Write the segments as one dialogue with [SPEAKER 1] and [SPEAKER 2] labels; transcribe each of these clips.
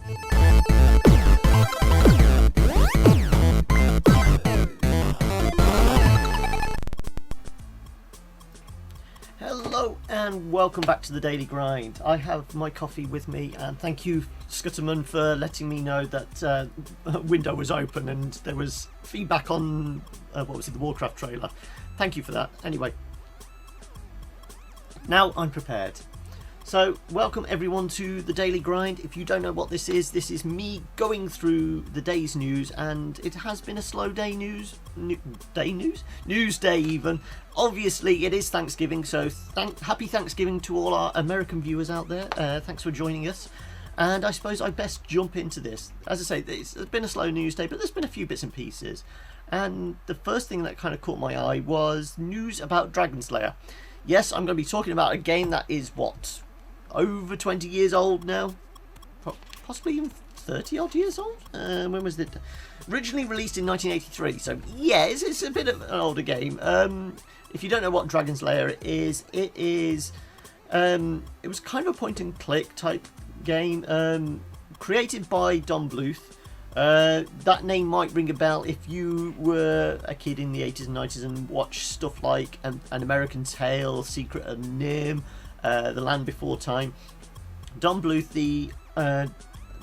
[SPEAKER 1] Hello and welcome back to the Daily Grind. I have my coffee with me, and thank you, Scutterman, for letting me know that window was open and there was feedback on the Warcraft trailer. Thank you for that. Anyway, now I'm prepared. So welcome everyone to the Daily Grind. If you don't know what this is me going through the day's news, and it has been a slow day news day even. Obviously it is Thanksgiving, so happy Thanksgiving to all our American viewers out there. Thanks for joining us, and I suppose I best jump into this. As I say, it's been a slow news day, but there's been a few bits and pieces, and the first thing that kind of caught my eye was news about Dragon's Lair. Yes, I'm going to be talking about a game that is over 20 years old now, possibly even 30 odd years old. When was it? Originally released in 1983, so yeah, it's a bit of an older game. If you don't know what Dragon's Lair is, it was kind of a point and click type game, created by Bluth. That name might ring a bell if you were a kid in the 80s and 90s and watched stuff like An American Tale, Secret of Nim, The Land Before Time. Bluth, the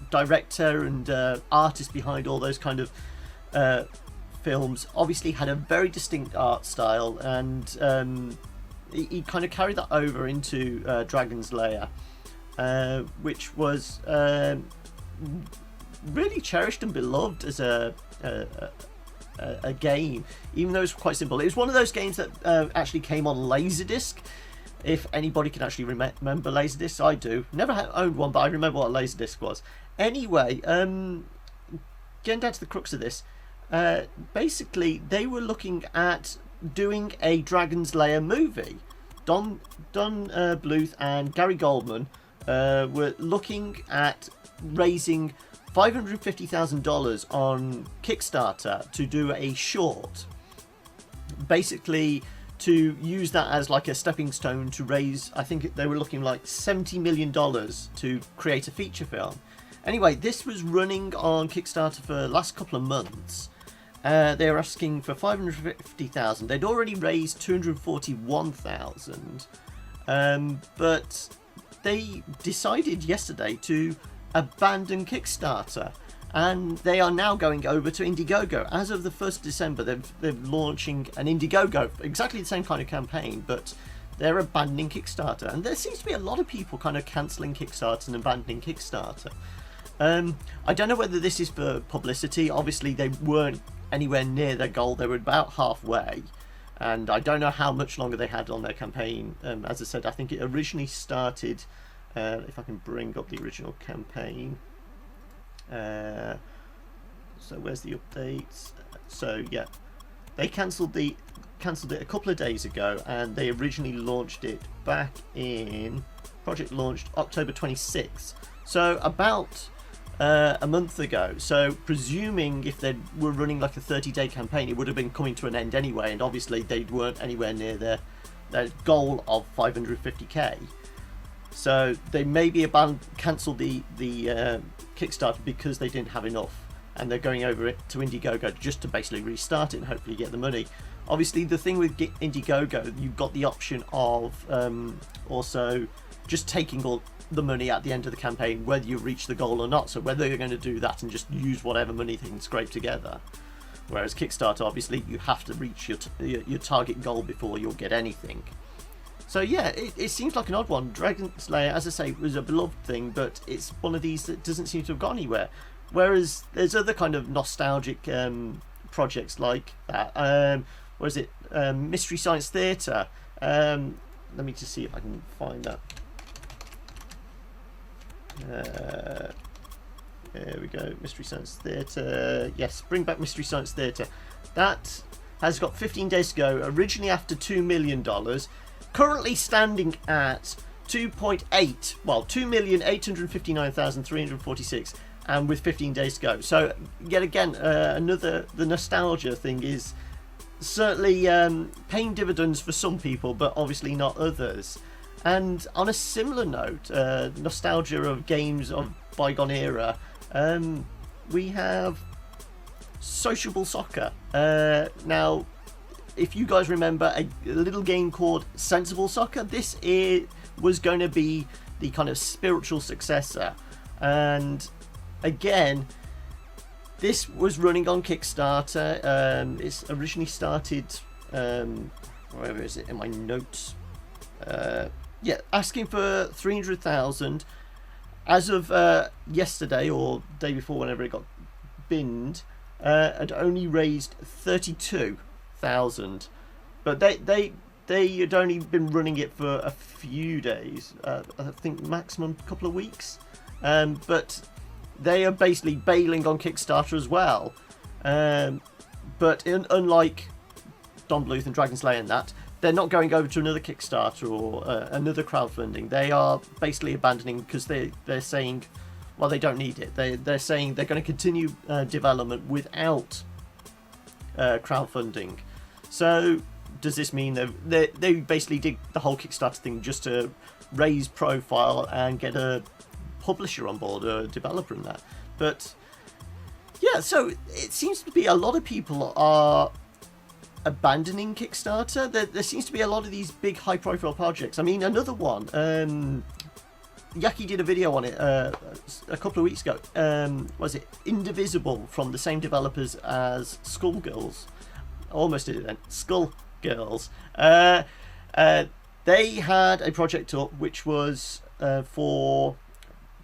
[SPEAKER 1] director and artist behind all those kind of films, obviously had a very distinct art style, and he kind of carried that over into Dragon's Lair, which was really cherished and beloved as a game, even though it's quite simple. It was one of those games that actually came on Laserdisc. If anybody can actually remember Laserdisc, I do. Never owned one, but I remember what a Laserdisc was. Anyway, getting down to the crux of this, basically they were looking at doing a Dragon's Lair movie. Don Bluth and Gary Goldman were looking at raising $550,000 on Kickstarter to do a short, basically to use that as like a stepping stone to raise, I think they were looking like $70 million to create a feature film. Anyway, this was running on Kickstarter for the last couple of months. They were asking for $550,000. They'd already raised $241,000, but they decided yesterday to abandon Kickstarter, and they are now going over to Indigogo. As of the 1st of December, they're launching an Indigogo, exactly the same kind of campaign, but they're abandoning Kickstarter. And there seems to be a lot of people kind of cancelling Kickstarter and abandoning Kickstarter. I don't know whether this is for publicity. Obviously, they weren't anywhere near their goal. They were about halfway, and I don't know how much longer they had on their campaign. As I said, I think it originally started, if I can bring up the original campaign. So where's the updates? So yeah, they cancelled it a couple of days ago, and they originally launched it back in, project launched October 26th, so about a month ago. So presuming if they were running like a 30-day campaign, it would have been coming to an end anyway, and obviously they weren't anywhere near their goal of 550k. So they maybe cancelled the Kickstarter because they didn't have enough, and they're going over it to Indigogo just to basically restart it and hopefully get the money. Obviously, the thing with Indigogo, you've got the option of also just taking all the money at the end of the campaign, whether you reach the goal or not. So whether you're going to do that and just use whatever money they can scrape together. Whereas Kickstarter, obviously, you have to reach your target goal before you'll get anything. So yeah, it seems like an odd one. Dragon's Lair, as I say, was a beloved thing, but it's one of these that doesn't seem to have gone anywhere. Whereas there's other kind of nostalgic projects like that. What is it? Mystery Science Theatre. Let me just see if I can find that. There we go. Mystery Science Theatre. Yes, bring back Mystery Science Theatre. That has got 15 days to go. Originally after $2 million. Currently standing at 2,859,346, and with 15 days to go. So yet again, the nostalgia thing is certainly paying dividends for some people, but obviously not others. And on a similar note, nostalgia of games of bygone era, we have Sociable Soccer. Now, if you guys remember a little game called Sensible Soccer, this was going to be the kind of spiritual successor. And again, this was running on Kickstarter. It's originally started, where is it in my notes? Yeah, asking for 300,000. As of yesterday or day before, whenever it got binned, had only raised 32,000. But they had only been running it for a few days. I think maximum couple of weeks. But they are basically bailing on Kickstarter as well. But unlike Don Bluth and Dragon's Lair and that, they're not going over to another Kickstarter or another crowdfunding. They are basically abandoning because they're saying, well, they don't need it. They're saying they're going to continue development without crowdfunding. So does this mean they basically did the whole Kickstarter thing just to raise profile and get a publisher on board, a developer in that? But yeah, so it seems to be a lot of people are abandoning Kickstarter. There seems to be a lot of these big high profile projects. I mean, another one, Yaki did a video on it a couple of weeks ago. Was it Indivisible, from the same developers as Skullgirls? Almost did it then. Skullgirls. They had a project up which was for,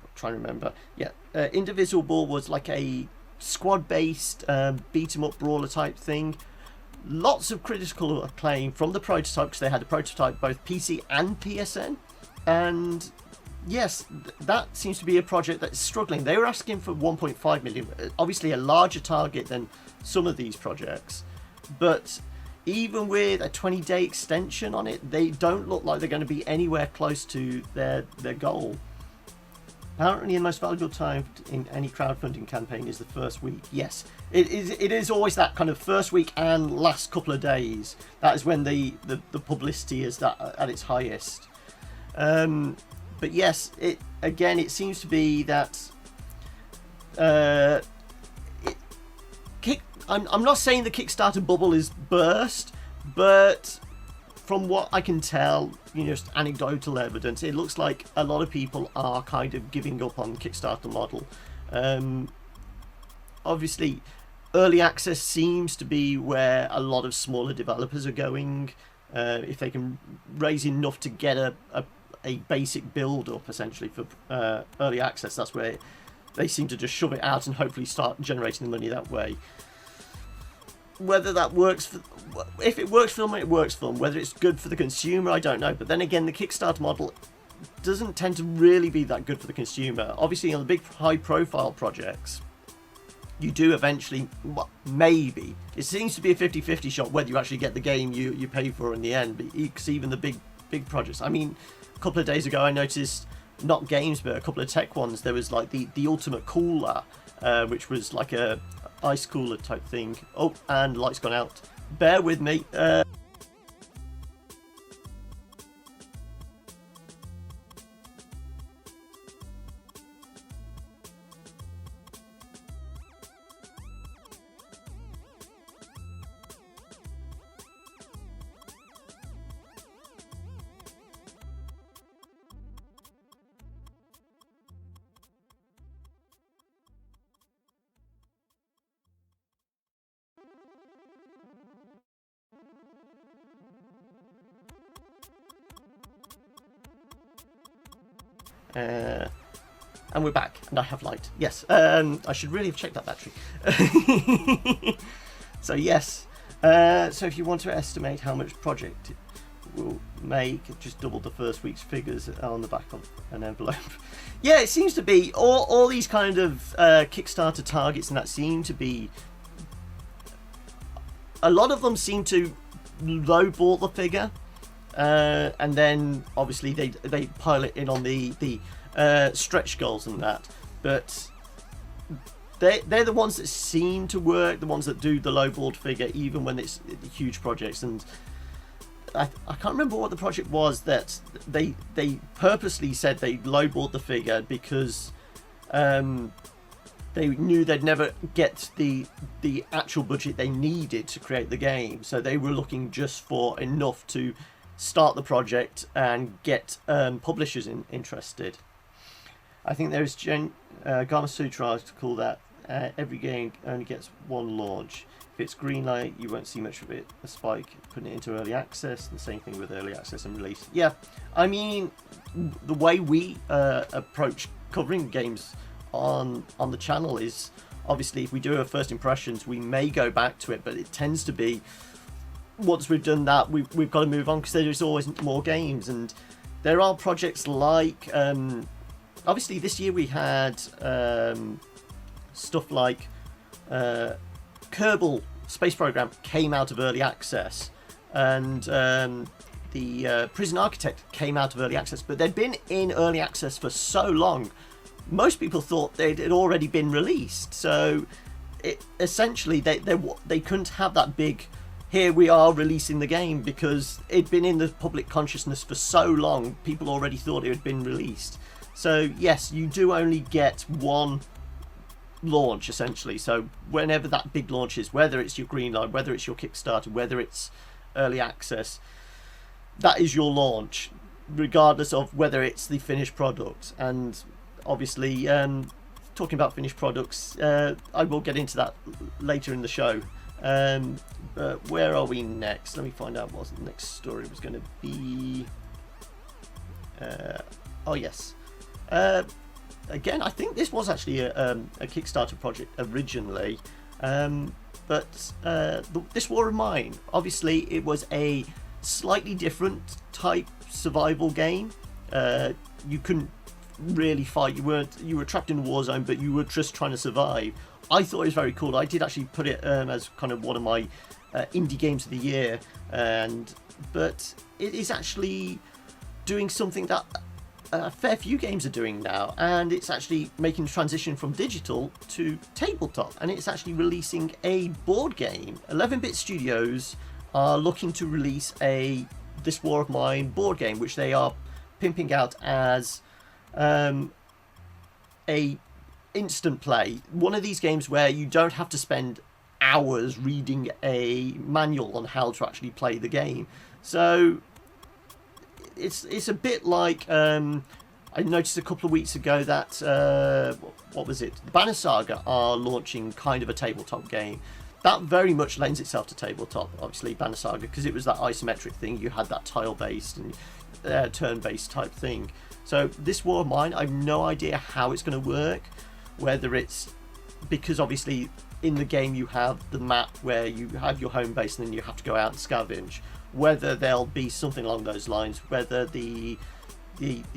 [SPEAKER 1] I'm trying to remember. Yeah, Indivisible was like a squad-based beat 'em up brawler type thing. Lots of critical acclaim from the prototype, because they had a prototype both PC and PSN. And yes, that seems to be a project that's struggling. They were asking for 1.5 million, obviously a larger target than some of these projects. But even with a 20-day extension on it, they don't look like they're going to be anywhere close to their goal. Apparently, the most valuable time in any crowdfunding campaign is the first week. Yes, it is always that kind of first week and last couple of days. That is when the publicity is at its highest. But yes, it seems to be that I'm not saying the Kickstarter bubble is burst, but from what I can tell, just anecdotal evidence, it looks like a lot of people are kind of giving up on the Kickstarter model. Obviously, early access seems to be where a lot of smaller developers are going. If they can raise enough to get a basic build up, essentially, for early access, that's where they seem to just shove it out and hopefully start generating the money that way. Whether that works if it works for them, it works for them. Whether it's good for the consumer, I don't know. But then again, the Kickstarter model doesn't tend to really be that good for the consumer. Obviously, on the big high-profile projects, you do eventually, maybe. It seems to be a 50-50 shot whether you actually get the game you pay for in the end. Because even the big projects. I mean, a couple of days ago, I noticed, not games, but a couple of tech ones, there was like the ultimate cooler, which was like a ice cooler type thing. Oh, and light's gone out. Bear with me. And we're back, and I have light. Yes, I should really have checked that battery. So yes, so if you want to estimate how much project will make, just double the first week's figures on the back of an envelope. Yeah, it seems to be all these kind of Kickstarter targets, and that seem to be, a lot of them seem to lowball the figure. And then obviously they pile it in on the stretch goals and that, but they're the ones that seem to work, the ones that do the lowballed figure even when it's huge projects. And I can't remember what the project was that they purposely said they lowballed the figure because they knew they'd never get the actual budget they needed to create the game, so they were looking just for enough to start the project and get publishers interested. I think there's Gama Sutra article that every game only gets one launch. If it's green light, you won't see much of it. A spike putting it into early access. The same thing with early access and release. Yeah, I mean, the way we approach covering games on the channel is obviously if we do our first impressions, we may go back to it, but it tends to be once we've done that, we've got to move on because there's always more games, and there are projects like obviously this year we had stuff like Kerbal Space Program came out of early access, and the Prison Architect came out of early access, but they'd been in early access for so long, most people thought they'd already been released. So essentially they couldn't have that big, here we are releasing the game, because it'd been in the public consciousness for so long, people already thought it had been released. So yes, you do only get one launch essentially. So whenever that big launch is, whether it's your Greenlight, whether it's your Kickstarter, whether it's early access, that is your launch, regardless of whether it's the finished product. And obviously talking about finished products, I will get into that later in the show. But where are we next? Let me find out what the next story was going to be. Oh yes, again, I think this was actually a Kickstarter project originally, but this War of Mine, obviously it was a slightly different type survival game. You couldn't really fight, you were trapped in a war zone, but you were just trying to survive. I thought it was very cool. I did actually put it as kind of one of my indie games of the year, but it is actually doing something that a fair few games are doing now, and it's actually making the transition from digital to tabletop, and it's actually releasing a board game. 11-Bit Studios are looking to release this War of Mine board game, which they are pimping out as a instant play, one of these games where you don't have to spend hours reading a manual on how to actually play the game. So it's a bit like I noticed a couple of weeks ago that what was it, Banner Saga are launching kind of a tabletop game that very much lends itself to tabletop, obviously Banner Saga, because it was that isometric thing, you had that tile based and turn based type thing. So this War of Mine, I have no idea how it's going to work, whether it's because obviously in the game you have the map where you have your home base and then you have to go out and scavenge, whether there'll be something along those lines, whether the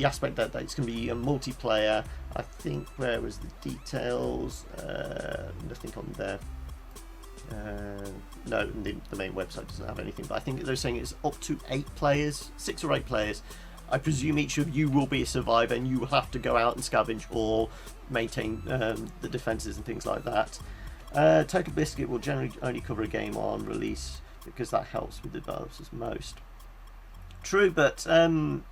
[SPEAKER 1] aspect that it's going to be a multiplayer. I think, where was the details? Nothing on there. No, the main website doesn't have anything, but I think they're saying it's up to 8 players, 6 or 8 players. I presume each of you will be a survivor and you will have to go out and scavenge or maintain the defences and things like that. Total Biscuit will generally only cover a game on release because that helps with the developers most. True, but some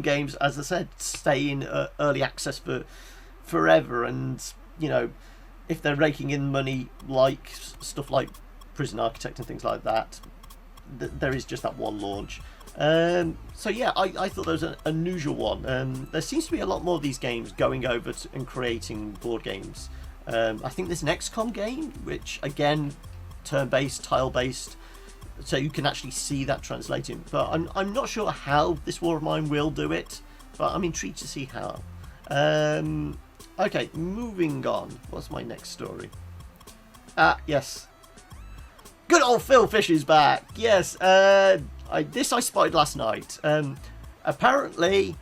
[SPEAKER 1] games, as I said, stay in early access for forever, and you know, if they're raking in money like stuff like Prison Architect and things like that, there is just that one launch. So yeah, I thought there was an unusual one. There seems to be a lot more of these games going over and creating board games. I think this XCOM game, which again, turn-based, tile-based, so you can actually see that translating. But I'm not sure how this War of Mine will do it, but I'm intrigued to see how. Okay, moving on. What's my next story? Yes. Good old Phil Fish is back. Yes, this I spotted last night. Apparently,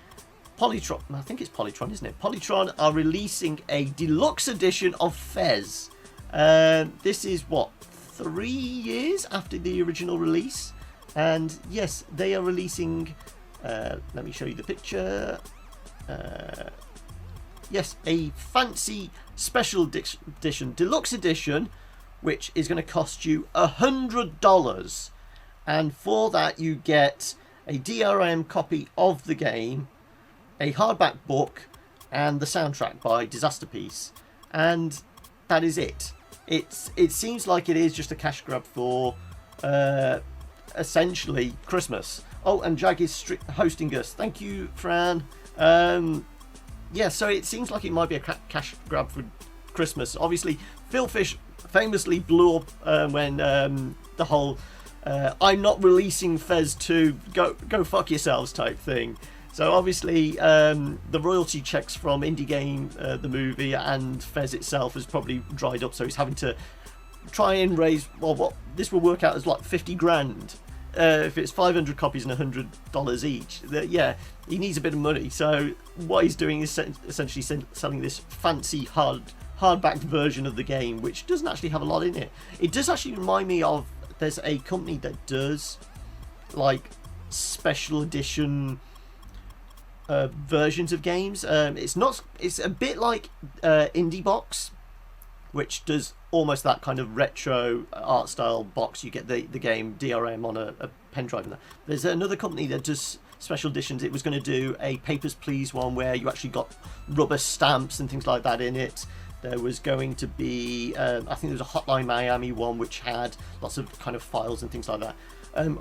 [SPEAKER 1] Polytron, I think it's Polytron, isn't it? Polytron are releasing a deluxe edition of Fez. This is, what, 3 years after the original release? And yes, they are releasing, let me show you the picture. Yes, a fancy special edition, deluxe edition, which is going to cost you $100. And for that, you get a DRM copy of the game, a hardback book, and the soundtrack by Disaster Piece. And that is it. It seems like it is just a cash grab for essentially Christmas. Oh, and Jag is hosting us. Thank you, Fran. Yeah, so it seems like it might be a cash grab for Christmas. Obviously, Phil Fish famously blew up when the whole I'm not releasing Fez 2, go fuck yourselves type thing. So obviously the royalty checks from Indie Game, the movie, and Fez itself has probably dried up, so he's having to try and raise, well, what this will work out as like 50 grand. If it's 500 copies and $100 each, yeah, he needs a bit of money. So what he's doing is essentially selling this fancy hardback version of the game, which doesn't actually have a lot in it. It does actually remind me of, there's a company that does like special edition versions of games. It's a bit like Indie Box, which does almost that kind of retro art style box. You get the game DRM on a pen drive and that. There's another company that does special editions. It was going to do a Papers, Please one where you actually got rubber stamps and things like that in it. There was going to be, I think there was a Hotline Miami one which had lots of kind of files and things like that.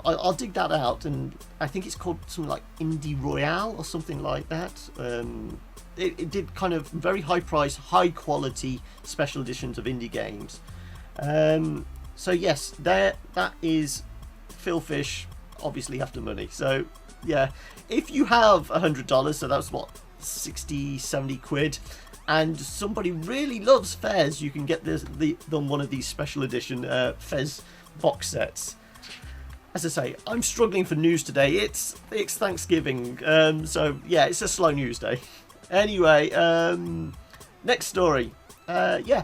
[SPEAKER 1] I'll dig that out, and I think it's called something like Indie Royale or something like that. It did kind of very high price, high quality special editions of indie games. So yes, that is Phil Fish, obviously after money. So yeah, if you have $100, so that's what, 60-70 quid, and somebody really loves Fez, you can get them one of these special edition Fez box sets. As I say, I'm struggling for news today. It's Thanksgiving, so yeah, it's a slow news day. Anyway, next story. Yeah,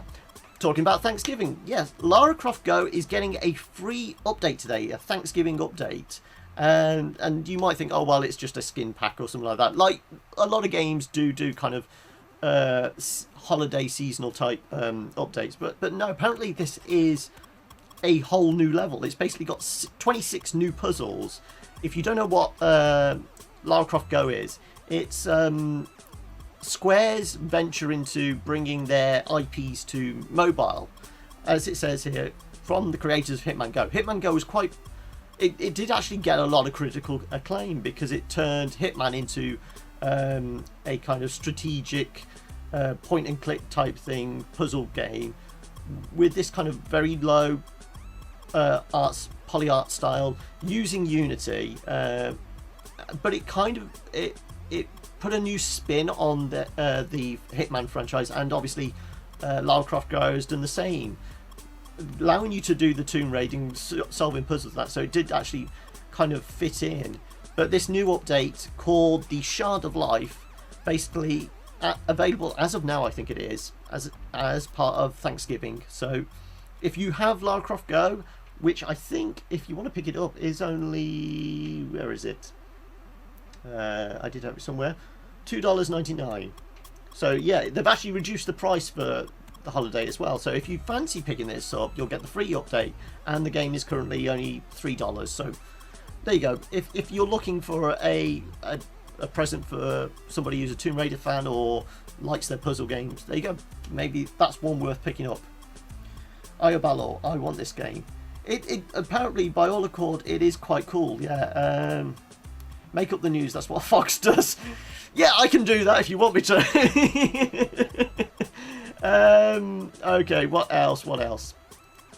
[SPEAKER 1] talking about Thanksgiving. Yes, Lara Croft Go is getting a free update today, a Thanksgiving update. And you might think, oh, well, it's just a skin pack or something like that. Like a lot of games do kind of holiday seasonal type updates. But no, apparently this is a whole new level. It's basically got 26 new puzzles. If you don't know what Lara Croft Go is, it's Square's venture into bringing their IPs to mobile. As it says here, from the creators of Hitman Go. Hitman Go was quite... It did actually get a lot of critical acclaim because it turned Hitman into a kind of strategic point and click type thing, puzzle game with this kind of very low poly art style using Unity, but it kind of it put a new spin on the Hitman franchise, and obviously Lara Croft Go has done the same, allowing you to do the tomb raiding, solving puzzles, that, so it did actually kind of fit in. But this new update called the Shard of Life, basically available as of now, I think it is, as part of Thanksgiving. So if you have Lara Croft Go, which I think if you want to pick it up is only, where is it? I did have it somewhere, $2.99. So yeah, they've actually reduced the price for the holiday as well. So if you fancy picking this up, you'll get the free update, and the game is currently only $3. So there you go. If you're looking for a present for somebody who's a Tomb Raider fan or likes their puzzle games, there you go. Maybe that's one worth picking up. Ayobalo, I want this game. It apparently, by all accord, it is quite cool. Yeah. Make up the news. That's what Fox does. Yeah, I can do that if you want me to. Okay. What else?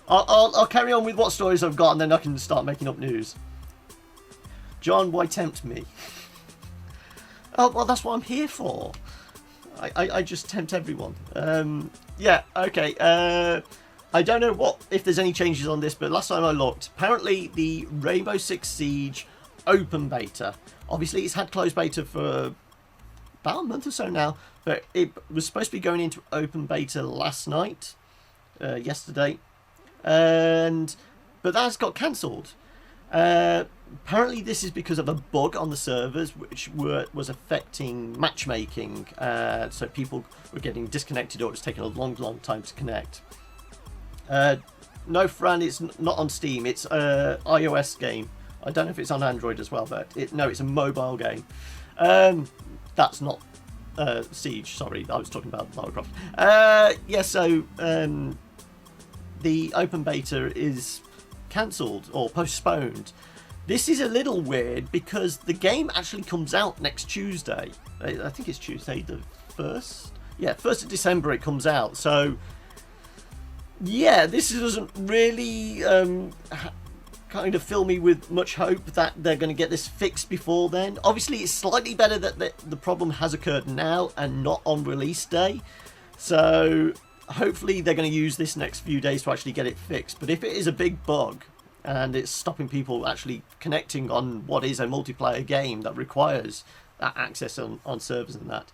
[SPEAKER 1] I'll carry on with what stories I've got, and then I can start making up news. John, why tempt me? Oh, well, that's what I'm here for. I just tempt everyone. Yeah, okay. I don't know if there's any changes on this, but last time I looked, apparently the Rainbow Six Siege open beta, obviously it's had closed beta for about a month or so now, but it was supposed to be going into open beta last night, yesterday, but that's got cancelled. Apparently this is because of a bug on the servers which was affecting matchmaking, so people were getting disconnected, or it was taking a long time to connect. No, Fran, it's not on Steam. It's a iOS game. I don't know if it's on Android as well, but no, it's a mobile game. That's not Siege. Sorry, I was talking about Lara Croft. Yeah, so the open beta is cancelled or postponed. This is a little weird because the game actually comes out next Tuesday. I think it's Tuesday the 1st. Yeah, 1st of December it comes out. So, yeah, this doesn't really kind of fill me with much hope that they're going to get this fixed before then. Obviously, it's slightly better that the problem has occurred now and not on release day. So, hopefully they're going to use this next few days to actually get it fixed. But if it is a big bug and it's stopping people actually connecting on what is a multiplayer game that requires that access on servers and that,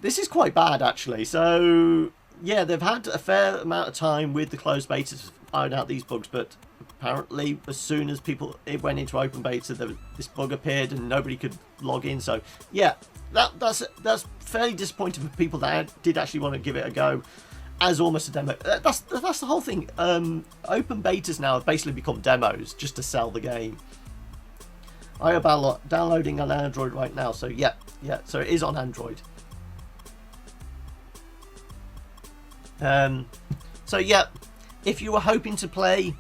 [SPEAKER 1] this is quite bad actually. So yeah, they've had a fair amount of time with the closed beta to iron out these bugs, but apparently as soon as it went into open beta, this bug appeared and nobody could log in. So yeah, that's fairly disappointing for people that did actually want to give it a go as almost a demo. That's the whole thing. Open betas now have basically become demos just to sell the game. I am downloading on Android right now, so yeah, so it is on Android. So yeah, if you were hoping to play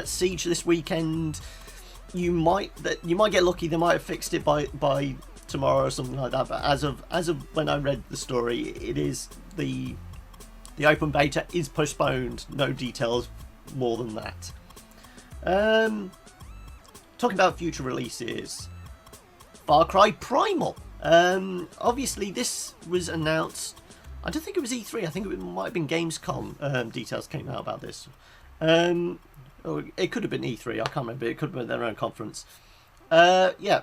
[SPEAKER 1] Siege this weekend, you might get lucky. They might have fixed it by tomorrow or something like that. But as of when I read the story, it is the open beta is postponed. No details more than that. Talking about future releases, Far Cry Primal. Obviously, this was announced. I don't think it was E3. I think it might have been Gamescom. Details came out about this. Or it could have been E3. I can't remember. It could have been their own conference. Yeah,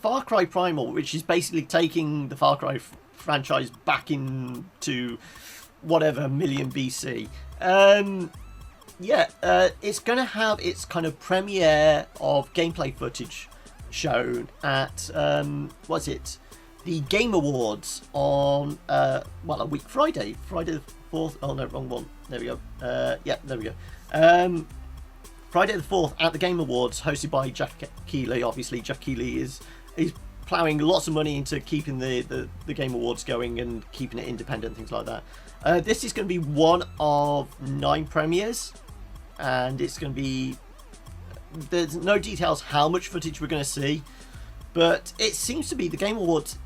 [SPEAKER 1] Far Cry Primal, which is basically taking the Far Cry franchise back into whatever million BC. Yeah, it's going to have its kind of premiere of gameplay footage shown at what's it? The Game Awards on a week Friday the 4th. Oh no, wrong one. There we go. Yeah, there we go. Friday the 4th at the Game Awards, hosted by Jeff Keighley. Obviously, Jeff Keighley is ploughing lots of money into keeping the Game Awards going and keeping it independent, things like that. This is going to be one of 9 premieres, and it's going to be. There's no details how much footage we're going to see, but it seems to be the Game Awards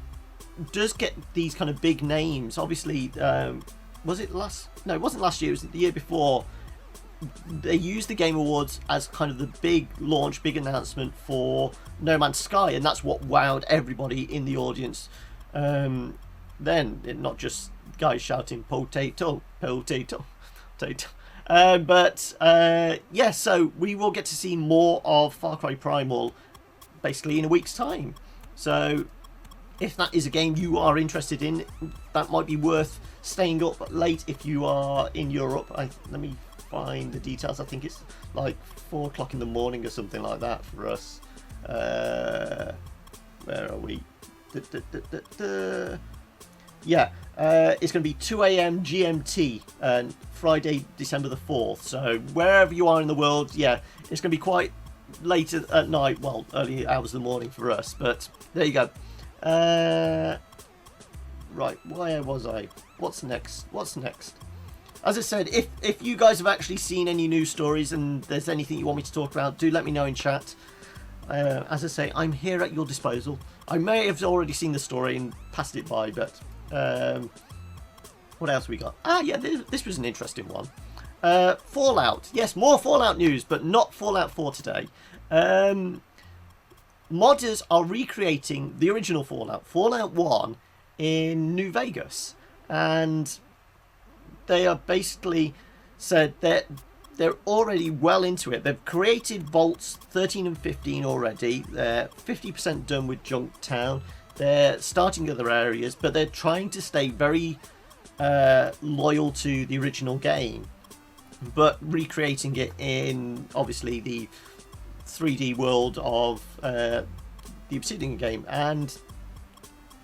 [SPEAKER 1] does get these kind of big names. Obviously, was it last? No, it wasn't last year. It was the year before. They used the Game Awards as kind of the big launch, big announcement for No Man's Sky, and that's what wowed everybody in the audience. Then, not just guys shouting potato, potato, potato. Yeah, so we will get to see more of Far Cry Primal basically in a week's time. So if that is a game you are interested in, that might be worth staying up late if you are in Europe. Let me find the details. I think it's like 4 o'clock in the morning or something like that for us. Where are we? Yeah, it's going to be 2 a.m. GMT, Friday, December the 4th. So wherever you are in the world, yeah, it's going to be quite late at night, well, early hours of the morning for us. But there you go. Right, where was I? What's next? As I said, if you guys have actually seen any news stories and there's anything you want me to talk about, do let me know in chat. As I say, I'm here at your disposal. I may have already seen the story and passed it by, but what else we got? Yeah, this was an interesting one. Fallout. Yes, more Fallout news, but not Fallout 4 today. Modders are recreating the original Fallout 1, in New Vegas, and they are basically said that they're already well into it. They've created Vaults 13 and 15 already. They're 50% done with Junktown. They're starting other areas, but they're trying to stay very loyal to the original game, but recreating it in obviously the 3D world of the Obsidian game. And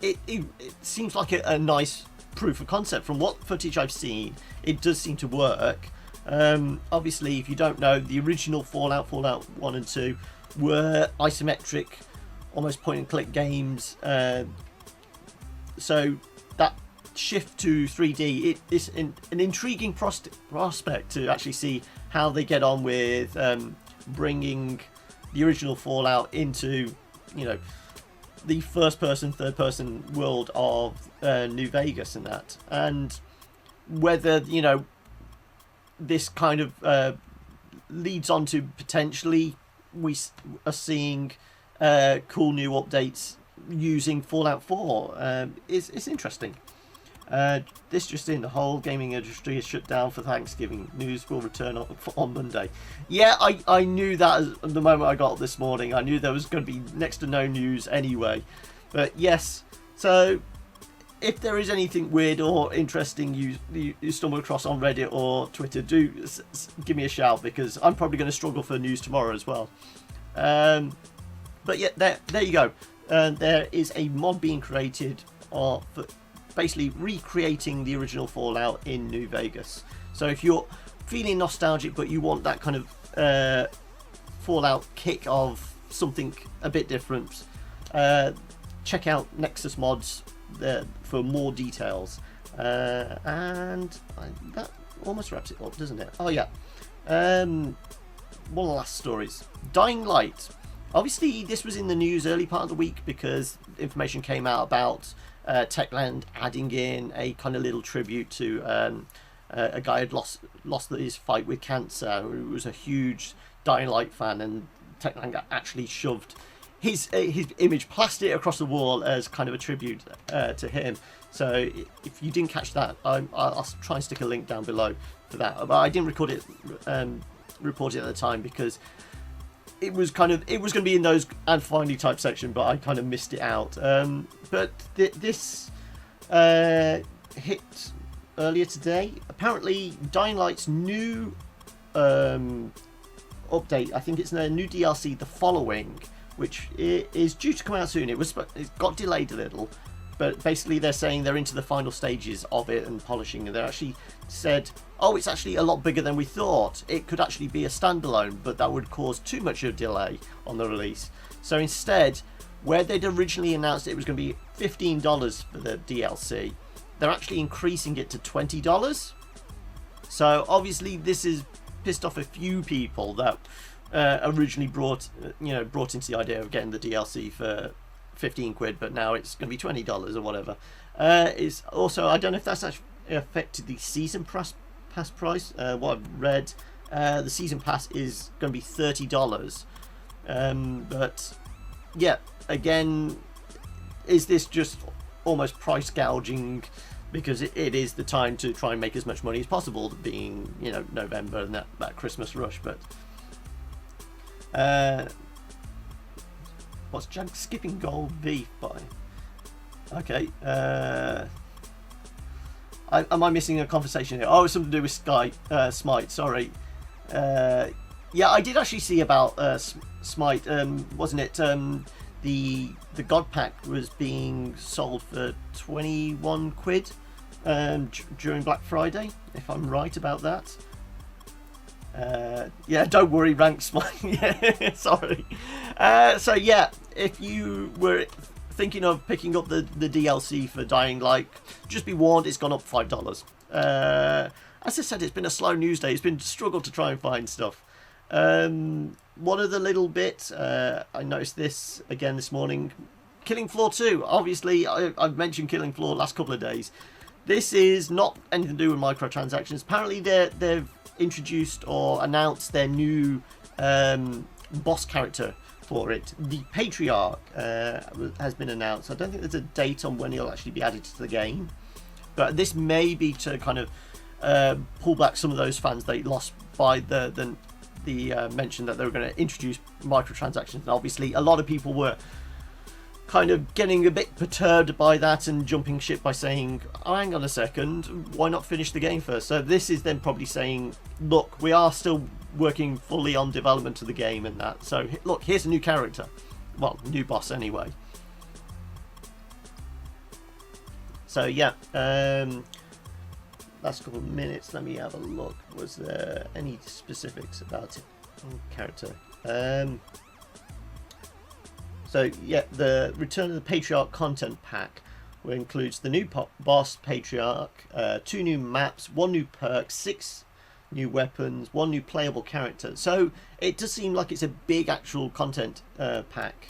[SPEAKER 1] it seems like a nice proof of concept. From what footage I've seen, it does seem to work. Obviously, if you don't know, the original Fallout 1 and 2 were isometric, almost point and click games. So that shift to 3D, it is an intriguing prospect to actually see how they get on with bringing the original Fallout into, you know, the first person, third person world of New Vegas and that, and whether, you know, this kind of leads on to potentially we are seeing cool new updates using Fallout 4. It's interesting. This just in, the whole gaming industry is shut down for Thanksgiving. News will return on Monday. Yeah, I knew that the moment I got up this morning. I knew there was going to be next to no news anyway. But yes, so if there is anything weird or interesting you stumble across on Reddit or Twitter, do give me a shout, because I'm probably going to struggle for news tomorrow as well. But yeah, there you go. There is a mod being created for basically recreating the original Fallout in New Vegas. So if you're feeling nostalgic but you want that kind of Fallout kick of something a bit different, check out Nexus Mods for more details. And that almost wraps it up, doesn't it? Oh yeah. One of the last stories. Dying Light. Obviously, this was in the news early part of the week because information came out about Techland adding in a kind of little tribute to a guy who had lost his fight with cancer, who was a huge Dying Light fan, and Techland actually shoved his image, plastered it across the wall as kind of a tribute to him. So if you didn't catch that, I'll try and stick a link down below for that. But I didn't report it at the time because it was going to be in those and finally type section, but I kind of missed it out. But this hit earlier today. Apparently, Dying Light's new update, I think it's a new DLC, The Following, which is due to come out soon. It got delayed a little, but basically they're saying they're into the final stages of it and polishing, and they actually said, oh, it's actually a lot bigger than we thought. It could actually be a standalone, but that would cause too much of a delay on the release. So instead, where they'd originally announced it was going to be $15 for the DLC, they're actually increasing it to $20. So obviously this has pissed off a few people that originally brought into the idea of getting the DLC for 15 quid, but now it's going to be $20 or whatever. It's also, I don't know if that's actually affected the season pass price. What I've read, the season pass is going to be $30. But yeah, again, is this just almost price gouging because it is the time to try and make as much money as possible, being, you know, November and that Christmas rush? But what's Jack skipping gold beef by? Okay. Am I missing a conversation here? Oh, it's something to do with Smite. Sorry. Yeah, I did actually see about Smite. Wasn't it? The God Pack was being sold for 21 quid during Black Friday, if I'm right about that. Yeah, don't worry, Rank Smite. Yeah, sorry. So yeah, if you were thinking of picking up the DLC for Dying Light, just be warned, it's gone up $5. As I said, it's been a slow news day. It's been a struggle to try and find stuff. One other little bit, I noticed this again this morning. Killing Floor 2. Obviously, I've mentioned Killing Floor last couple of days. This is not anything to do with microtransactions. Apparently, they've introduced or announced their new boss character for it. The Patriarch has been announced. I don't think there's a date on when he'll actually be added to the game, but this may be to kind of pull back some of those fans they lost by the mention that they were going to introduce microtransactions. And obviously, a lot of people were kind of getting a bit perturbed by that and jumping ship by saying, oh, hang on a second, why not finish the game first? So this is then probably saying, look, we are still working fully on development of the game and that. So look, here's a new character. Well, new boss anyway. So yeah, last couple of minutes. Let me have a look. Was there any specifics about it? Character. So yeah, the Return of the Patriarch content pack, which includes the new boss Patriarch, 2 new maps, 1 new perk, 6 new weapons, 1 new playable character. So it does seem like it's a big actual content pack.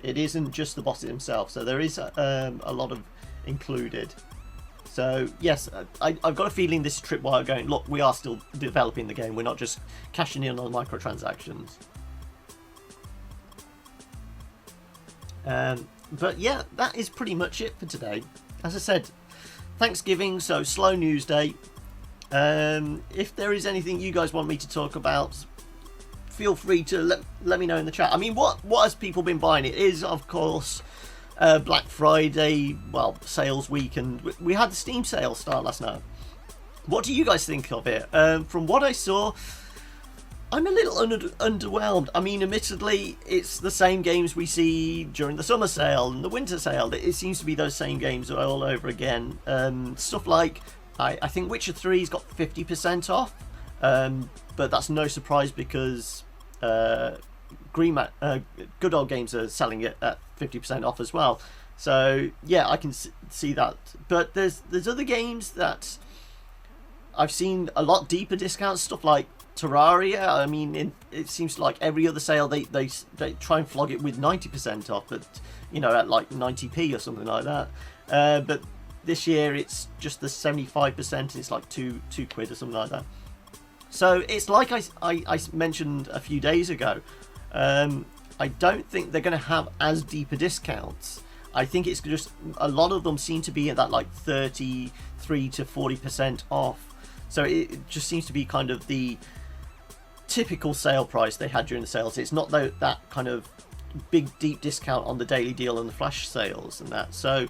[SPEAKER 1] It isn't just the boss himself. So there is a lot of included. So yes, I've got a feeling this tripwire going, look, we are still developing the game. We're not just cashing in on microtransactions. But yeah, that is pretty much it for today. As I said, Thanksgiving, so slow news day. If there is anything you guys want me to talk about, feel free to let me know in the chat. I mean, what has people been buying? It is, of course, Black Friday, well, sales week, and we had the Steam sale start last night. What do you guys think of it? From what I saw, I'm a little underwhelmed. I mean, admittedly, it's the same games we see during the summer sale and the winter sale. It seems to be those same games all over again. Stuff like, I think Witcher 3's got 50% off, but that's no surprise because Good Old Games are selling it at 50% off as well. So yeah, I can see that. But there's other games that I've seen a lot deeper discounts. Stuff like Terraria. I mean, it seems like every other sale they try and flog it with 90% off, but you know, at like 90p or something like that. But this year it's just the 75%. It's like two quid or something like that. So it's like I mentioned a few days ago. I don't think they're going to have as deep a discounts. I think it's just a lot of them seem to be at that like 33 to 40% off. So it just seems to be kind of the typical sale price they had during the sales. It's not that kind of big deep discount on the daily deal and the flash sales and that. So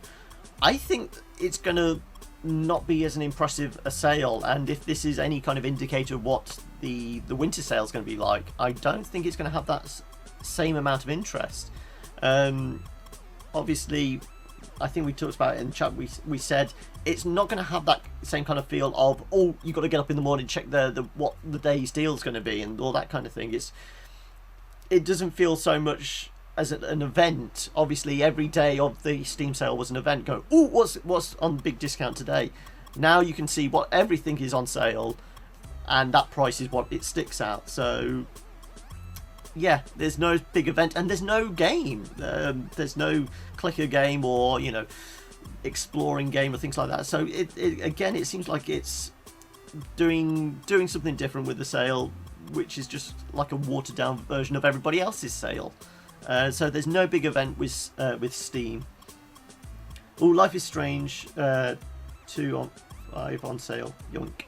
[SPEAKER 1] I think it's going to not be as an impressive a sale, and if this is any kind of indicator of what the winter sale is going to be like, I don't think it's going to have that same amount of interest. Obviously, I think we talked about it in chat. We said it's not going to have that same kind of feel of, oh, you got to get up in the morning, check what the day's deal is going to be and all that kind of thing. It doesn't feel so much as an event. Obviously, every day of the Steam sale was an event. Go, oh, what's on big discount today? Now you can see what everything is on sale, and that price is what it sticks out. So yeah, there's no big event, and there's no game. There's no clicker game or, you know, exploring game or things like that. So it seems like it's doing something different with the sale, which is just like a watered down version of everybody else's sale. So there's no big event with Steam. Oh, Life is Strange 2 on 5 on sale. Yoink.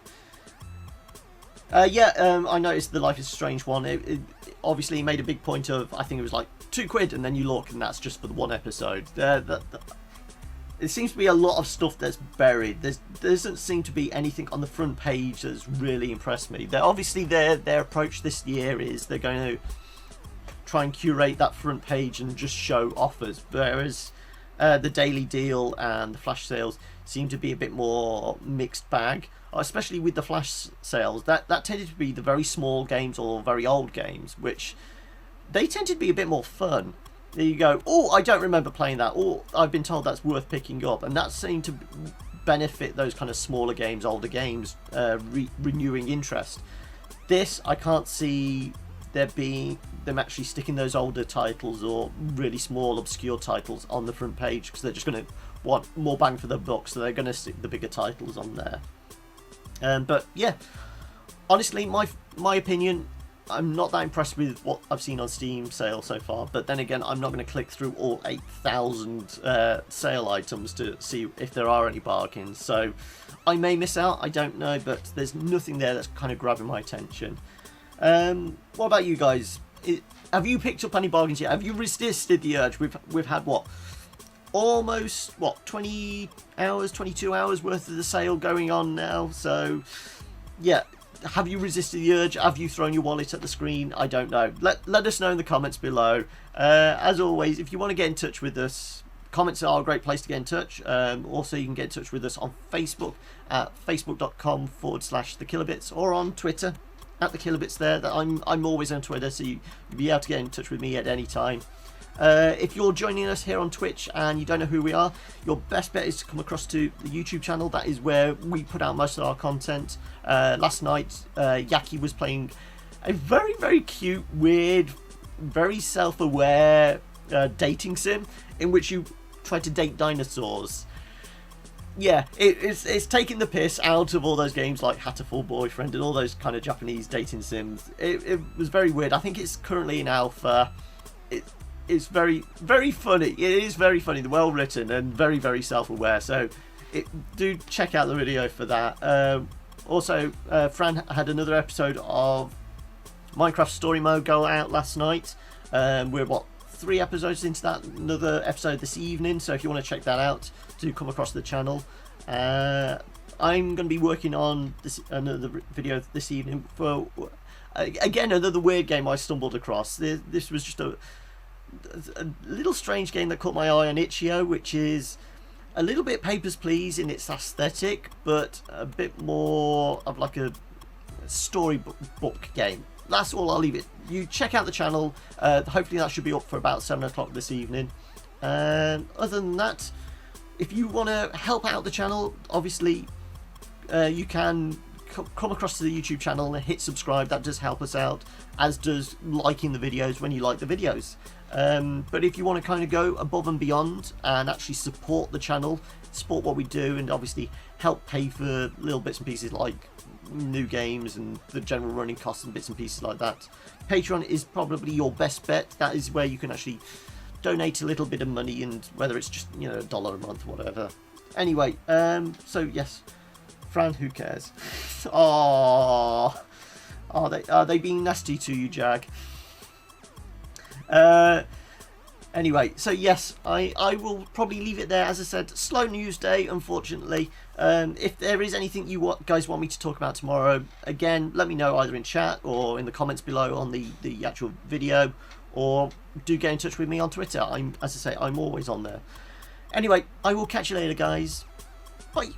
[SPEAKER 1] I noticed the Life is Strange one. It obviously made a big point of, I think it was like £2, and then you look and that's just for the one episode. It seems to be a lot of stuff that's buried. There doesn't seem to be anything on the front page that's really impressed me. Obviously their approach this year is they're going to try and curate that front page and just show offers, whereas the daily deal and the flash sales seem to be a bit more mixed bag, especially with the flash sales. That tended to be the very small games or very old games, which they tended to be a bit more fun. There you go, oh, I don't remember playing that, or I've been told that's worth picking up, and that seemed to benefit those kind of smaller games, older games, renewing interest. This, I can't see them actually sticking those older titles or really small obscure titles on the front page, because they're just going to want more bang for the buck, so they're going to stick the bigger titles on there. But yeah, honestly, my opinion, I'm not that impressed with what I've seen on Steam sale so far, but then again, I'm not going to click through all 8,000 sale items to see if there are any bargains, so I may miss out, I don't know, but there's nothing there that's kind of grabbing my attention. What about you guys? Have you picked up any bargains yet? Have you resisted the urge? We've had almost 20 hours, 22 hours worth of the sale going on now, so yeah, have you resisted the urge? Have you thrown your wallet at the screen? I don't know. Let us know in the comments below. As always, if you want to get in touch with us, Comments are a great place to get in touch. Also, you can get in touch with us on Facebook at facebook.com/thekillerbits, or on Twitter at thekillerbits. There, that I'm always on Twitter, so you'll be able to get in touch with me at any time. If you're joining us here on Twitch and you don't know who we are, your best bet is to come across to the YouTube channel. That is where we put out most of our content. Last night, Yaki was playing a very, very cute, weird, very self-aware dating sim in which you try to date dinosaurs. Yeah, it's taking the piss out of all those games like Hatterful Boyfriend and all those kind of Japanese dating sims. It was very weird. I think it's currently in alpha. It's very, very funny. It is very funny, well written, and very, very self-aware. So do check out the video for that. Also, Fran had another episode of Minecraft Story Mode go out last night. We're 3 episodes into that, another episode this evening, so if you want to check that out, do come across the channel. I'm going to be working on another video this evening for, again, another weird game I stumbled across. This was just a little strange game that caught my eye on Itch.io, which is a little bit Papers, Please in its aesthetic, but a bit more of like a storybook game. That's all. I'll leave it. You check out the channel. Hopefully that should be up for about 7 o'clock this evening. Other than that, if you want to help out the channel, obviously you can come across to the YouTube channel and hit subscribe. That does help us out, as does liking the videos when you like the videos. But if you want to kind of go above and beyond and actually support the channel, support what we do, and obviously help pay for little bits and pieces like new games and the general running costs and bits and pieces like that, Patreon is probably your best bet. That is where you can actually donate a little bit of money, and whether it's just $1 a month, whatever. Anyway, so yes, Fran, who cares? Oh, are they being nasty to you, Jag? Anyway, so yes, I will probably leave it there. As I said, slow news day, unfortunately. If there is anything you guys want me to talk about tomorrow, again, let me know either in chat or in the comments below on the actual video, or do get in touch with me on Twitter. As I say, I'm always on there. Anyway, I will catch you later, guys. Bye.